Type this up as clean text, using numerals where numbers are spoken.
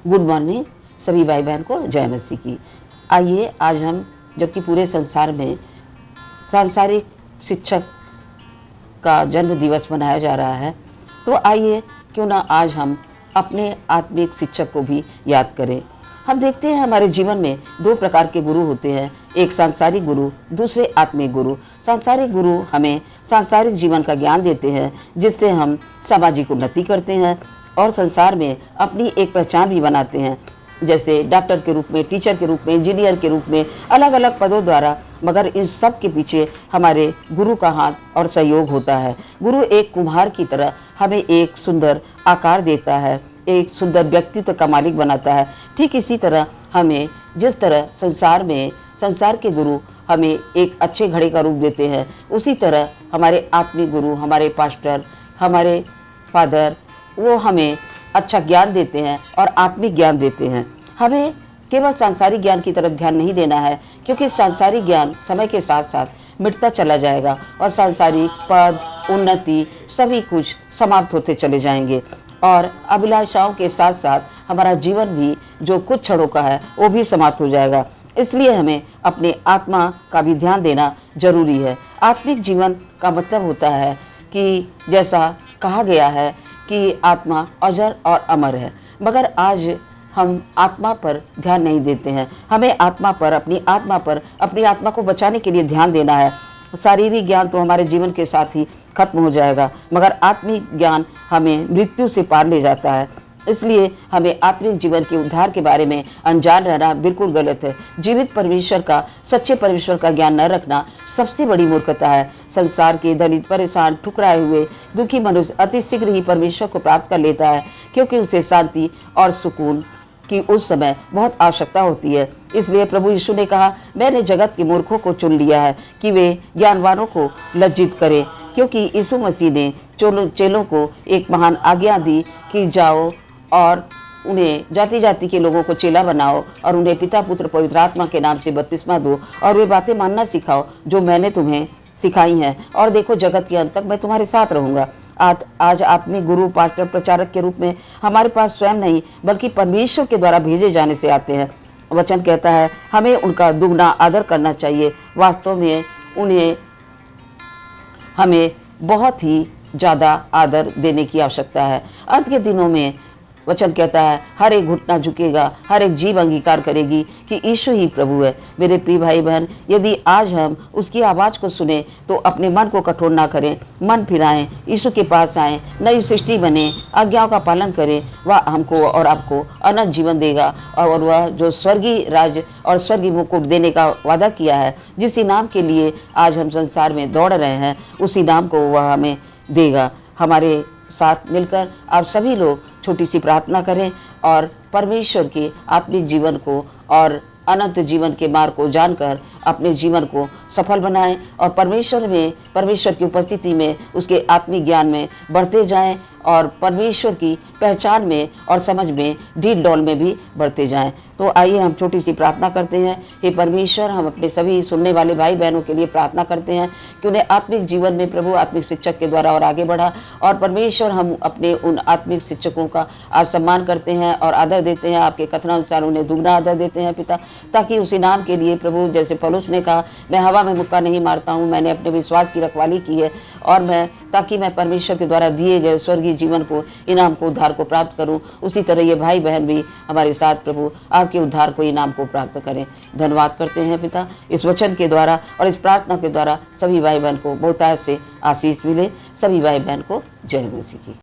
Good morning सभी भाई बहन को जय मसीह की। आइए आज हम, जबकि पूरे संसार में सांसारिक शिक्षक का जन्म दिवस मनाया जा रहा है, तो आइए क्यों ना आज हम अपने आत्मिक शिक्षक को भी याद करें। हम देखते हैं हमारे जीवन में दो प्रकार के गुरु होते हैं, एक सांसारिक गुरु, दूसरे आत्मिक गुरु। सांसारिक गुरु हमें सांसारिक जीवन का ज्ञान देते हैं, जिससे हम सामाजिक उन्नति करते हैं और संसार में अपनी एक पहचान भी बनाते हैं, जैसे डॉक्टर के रूप में, टीचर के रूप में, इंजीनियर के रूप में, अलग अलग पदों द्वारा। मगर इन सब के पीछे हमारे गुरु का हाथ और सहयोग होता है। गुरु एक कुम्हार की तरह हमें एक सुंदर आकार देता है, एक सुंदर व्यक्तित्व का मालिक बनाता है। ठीक इसी तरह हमें जिस तरह संसार के गुरु हमें एक अच्छे घड़े का रूप देते हैं, उसी तरह हमारे आत्मिक गुरु, हमारे पास्टर, हमारे फादर, वो हमें अच्छा ज्ञान देते हैं और आत्मिक ज्ञान देते हैं। हमें केवल सांसारिक ज्ञान की तरफ ध्यान नहीं देना है, क्योंकि सांसारिक ज्ञान समय के साथ साथ मिटता चला जाएगा और सांसारिक पद, उन्नति सभी कुछ समाप्त होते चले जाएंगे और अभिलाषाओं के साथ साथ हमारा जीवन भी जो कुछ क्षणों का है वो भी समाप्त हो जाएगा। इसलिए हमें अपने आत्मा का भी ध्यान देना जरूरी है। आत्मिक जीवन का मतलब होता है कि जैसा कहा गया है कि आत्मा अजर और अमर है, मगर आज हम आत्मा पर ध्यान नहीं देते हैं। हमें अपनी आत्मा को बचाने के लिए ध्यान देना है। शारीरिक ज्ञान तो हमारे जीवन के साथ ही खत्म हो जाएगा, मगर आत्मिक ज्ञान हमें मृत्यु से पार ले जाता है। इसलिए हमें आत्मिक जीवन के उद्धार के बारे में अनजान रहना बिल्कुल गलत है। जीवित परमेश्वर का, सच्चे परमेश्वर का ज्ञान न रखना सबसे बड़ी मूर्खता है। संसार के दलित, परेशान, ठुकराए हुए, दुखी मनुष्य अति शीघ्र ही परमेश्वर को प्राप्त कर लेता है, क्योंकि उसे शांति और सुकून की उस समय बहुत आवश्यकता होती है। इसलिए प्रभु यीशु ने कहा, मैंने जगत के मूर्खों को चुन लिया है कि वे ज्ञानवानों को लज्जित करें। क्योंकि यीशु मसीह ने चेलों को एक महान आज्ञा दी कि जाओ और उन्हें जाति जाति के लोगों को चेला बनाओ और उन्हें पिता, पुत्र, पवित्र आत्मा के नाम से बपतिस्मा दो और वे बातें मानना सिखाओ जो मैंने तुम्हें सिखाई हैं, और देखो जगत के अंत तक मैं तुम्हारे साथ रहूँगा। आज आत्मिक गुरु, पास्टर, प्रचारक के रूप में हमारे पास स्वयं नहीं बल्कि परमेश्वर के द्वारा भेजे जाने से आते हैं। वचन कहता है हमें उनका दुगना आदर करना चाहिए। वास्तव में हमें बहुत ही ज़्यादा आदर देने की आवश्यकता है। अंत के दिनों में वचन कहता है हर एक घुटना झुकेगा, हर एक जीभ अंगीकार करेगी कि यीशु ही प्रभु है। मेरे प्रिय भाई बहन, यदि आज हम उसकी आवाज़ को सुने तो अपने मन को कठोर ना करें, मन फिराएं, यीशु के पास आएं, नई सृष्टि बने, आज्ञाओं का पालन करें। वह हमको और आपको अनंत जीवन देगा और वह जो स्वर्गीय राज्य और स्वर्गीय मुकुट देने का वादा किया है, जिस इनाम के लिए आज हम संसार में दौड़ रहे हैं, उस इनाम को वह हमें देगा। हमारे साथ मिलकर आप सभी लोग छोटी सी प्रार्थना करें और परमेश्वर के आत्मिक जीवन को और अनंत जीवन के मार्ग को जानकर अपने जीवन को सफल बनाएं और परमेश्वर की उपस्थिति में, उसके आत्मिक ज्ञान में बढ़ते जाएं और परमेश्वर की पहचान में और समझ में, ढील डौल में भी बढ़ते जाएं। तो आइए हम छोटी सी प्रार्थना करते हैं। हे परमेश्वर, हम अपने सभी सुनने वाले भाई बहनों के लिए प्रार्थना करते हैं कि उन्हें आत्मिक जीवन में प्रभु आत्मिक शिक्षक के द्वारा और आगे बढ़ा। और परमेश्वर, हम अपने उन आत्मिक शिक्षकों का आज सम्मान करते हैं और आदर देते हैं। आपके कथनानुसार उन्हें दुगना आदर देते हैं पिता, ताकि उस इनाम के लिए प्रभु, जैसे पौलुस ने कहा, मैं हवा में मुक्का नहीं मारता हूँ, मैंने अपने विश्वास की रखवाली की है और ताकि मैं परमेश्वर के द्वारा दिए गए स्वर्गीय जीवन को, इनाम को, उद्धार को प्राप्त करूं। उसी तरह ये भाई बहन भी हमारे साथ प्रभु आपके उद्धार को, इनाम को प्राप्त करें। धन्यवाद करते हैं पिता, इस वचन के द्वारा और इस प्रार्थना के द्वारा सभी भाई बहन को बहुतायत से आशीष मिले। सभी भाई बहन को जय मसीह की।